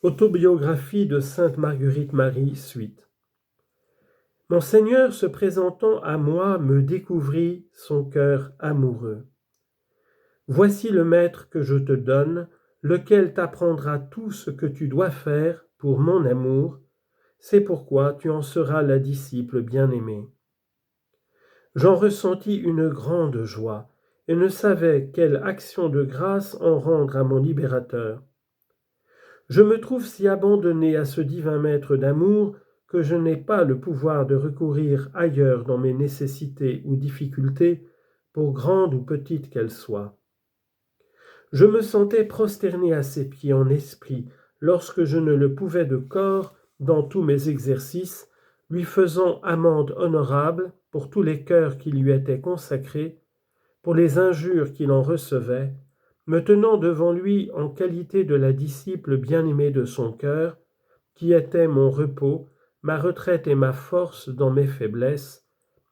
Autobiographie de sainte Marguerite Marie, suite. Mon Seigneur se présentant à moi me découvrit son cœur amoureux. Voici le maître que je te donne, lequel t'apprendra tout ce que tu dois faire pour mon amour. C'est pourquoi tu en seras la disciple bien-aimée. J'en ressentis une grande joie et ne savais quelle action de grâce en rendre à mon libérateur. Je me trouve si abandonné à ce divin maître d'amour que je n'ai pas le pouvoir de recourir ailleurs dans mes nécessités ou difficultés, pour grandes ou petites qu'elles soient. Je me sentais prosterné à ses pieds en esprit, lorsque je ne le pouvais de corps dans tous mes exercices, lui faisant amende honorable pour tous les cœurs qui lui étaient consacrés, pour les injures qu'il en recevait, me tenant devant lui en qualité de la disciple bien-aimée de son cœur, qui était mon repos, ma retraite et ma force dans mes faiblesses,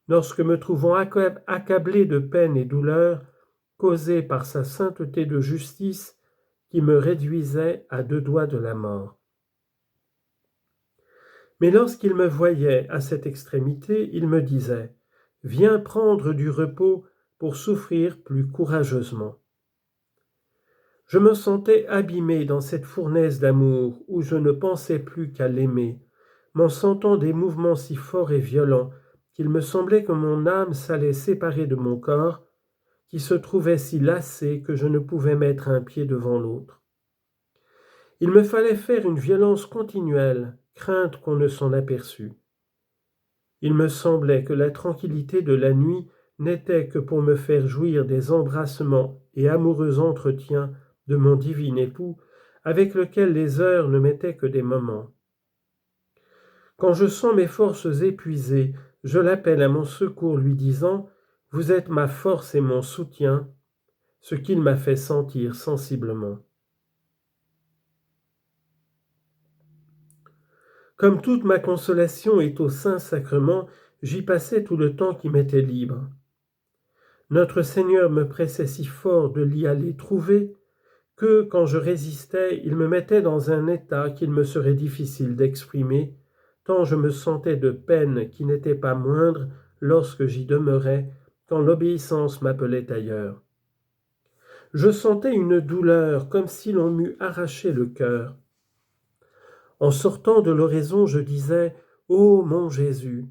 lorsque me trouvant accablé de peine et douleur causées par sa sainteté de justice qui me réduisait à 2 doigts de la mort. Mais lorsqu'il me voyait à cette extrémité, il me disait « Viens prendre du repos pour souffrir plus courageusement. » Je me sentais abîmé dans cette fournaise d'amour où je ne pensais plus qu'à l'aimer, m'en sentant des mouvements si forts et violents qu'il me semblait que mon âme s'allait séparer de mon corps, qui se trouvait si lassé que je ne pouvais mettre un pied devant l'autre. Il me fallait faire une violence continuelle, crainte qu'on ne s'en aperçût. Il me semblait que la tranquillité de la nuit n'était que pour me faire jouir des embrassements et amoureux entretiens de mon divin époux, avec lequel les heures ne m'étaient que des moments. Quand je sens mes forces épuisées, je l'appelle à mon secours lui disant « Vous êtes ma force et mon soutien », ce qu'il m'a fait sentir sensiblement. Comme toute ma consolation est au Saint-Sacrement, j'y passais tout le temps qui m'était libre. Notre Seigneur me pressait si fort de l'y aller trouver que, quand je résistais, il me mettait dans un état qu'il me serait difficile d'exprimer, tant je me sentais de peine qui n'était pas moindre lorsque j'y demeurais, quand l'obéissance m'appelait ailleurs. Je sentais une douleur comme si l'on m'eût arraché le cœur. En sortant de l'oraison, je disais « Ô mon Jésus,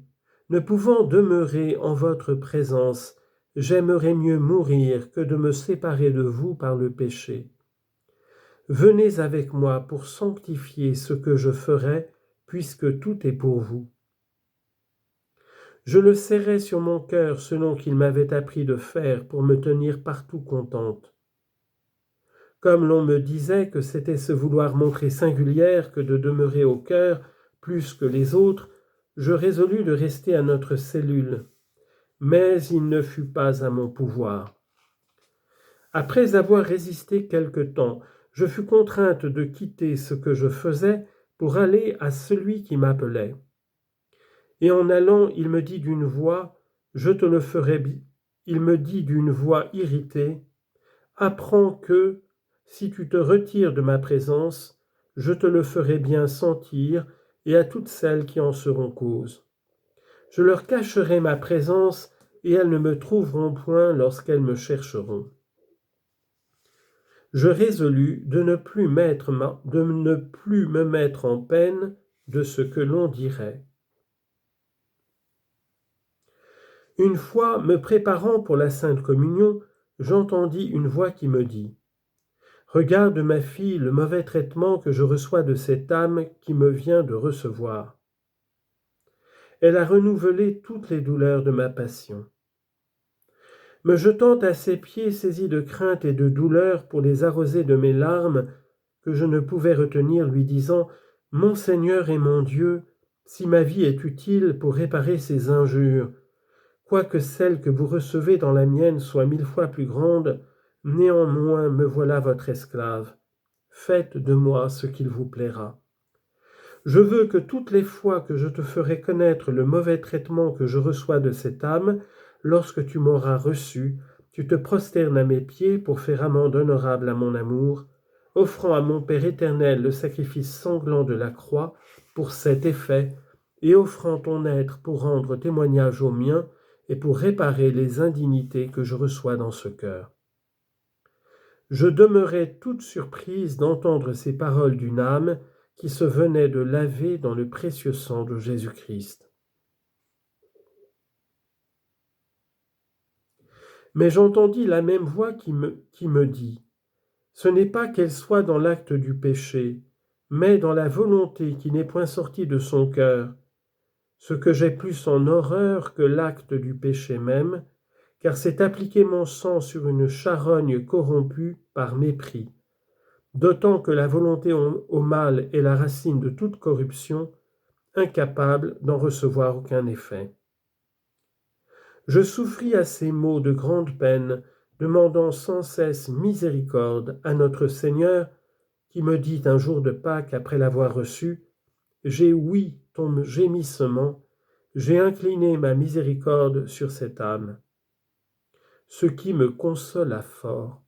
ne pouvant demeurer en votre présence, j'aimerais mieux mourir que de me séparer de vous par le péché. Venez avec moi pour sanctifier ce que je ferai, puisque tout est pour vous. » Je le serrais sur mon cœur selon qu'il m'avait appris de faire pour me tenir partout contente. Comme l'on me disait que c'était se vouloir montrer singulière que de demeurer au cœur plus que les autres, je résolus de rester à notre cellule, mais il ne fut pas à mon pouvoir. Après avoir résisté quelque temps, je fus contrainte de quitter ce que je faisais pour aller à celui qui m'appelait. Et en allant, il me dit d'une voix « Je te le ferai bien ». Il me dit d'une voix irritée « Apprends que, si tu te retires de ma présence, je te le ferai bien sentir et à toutes celles qui en seront cause. Je leur cacherai ma présence et elles ne me trouveront point lorsqu'elles me chercheront. » Je résolus de ne plus me mettre en peine de ce que l'on dirait. Une fois, me préparant pour la Sainte Communion, j'entendis une voix qui me dit « Regarde, ma fille, le mauvais traitement que je reçois de cette âme qui me vient de recevoir. Elle a renouvelé toutes les douleurs de ma passion. » Me jetant à ses pieds, saisi de crainte et de douleur pour les arroser de mes larmes, que je ne pouvais retenir, lui disant « Mon Seigneur et mon Dieu, si ma vie est utile pour réparer ces injures, quoique celle que vous recevez dans la mienne soit 1000 fois plus grande, néanmoins me voilà votre esclave. Faites de moi ce qu'il vous plaira. Je veux que toutes les fois que je te ferai connaître le mauvais traitement que je reçois de cette âme, lorsque tu m'auras reçu, tu te prosternes à mes pieds pour faire amende honorable à mon amour, offrant à mon Père éternel le sacrifice sanglant de la croix pour cet effet, et offrant ton être pour rendre témoignage au mien et pour réparer les indignités que je reçois dans ce cœur. Je demeurais toute surprise d'entendre ces paroles d'une âme qui se venait de laver dans le précieux sang de Jésus-Christ. Mais j'entendis la même voix qui me dit, « Ce n'est pas qu'elle soit dans l'acte du péché, mais dans la volonté qui n'est point sortie de son cœur, ce que j'ai plus en horreur que l'acte du péché même, car c'est appliquer mon sang sur une charogne corrompue par mépris, d'autant que la volonté au mal est la racine de toute corruption, incapable d'en recevoir aucun effet. » Je souffris à ces mots de grande peine, demandant sans cesse miséricorde à notre Seigneur, qui me dit un jour de Pâques après l'avoir reçu, « J'ai ouï ton gémissement, j'ai incliné ma miséricorde sur cette âme. » Ce qui me consola fort,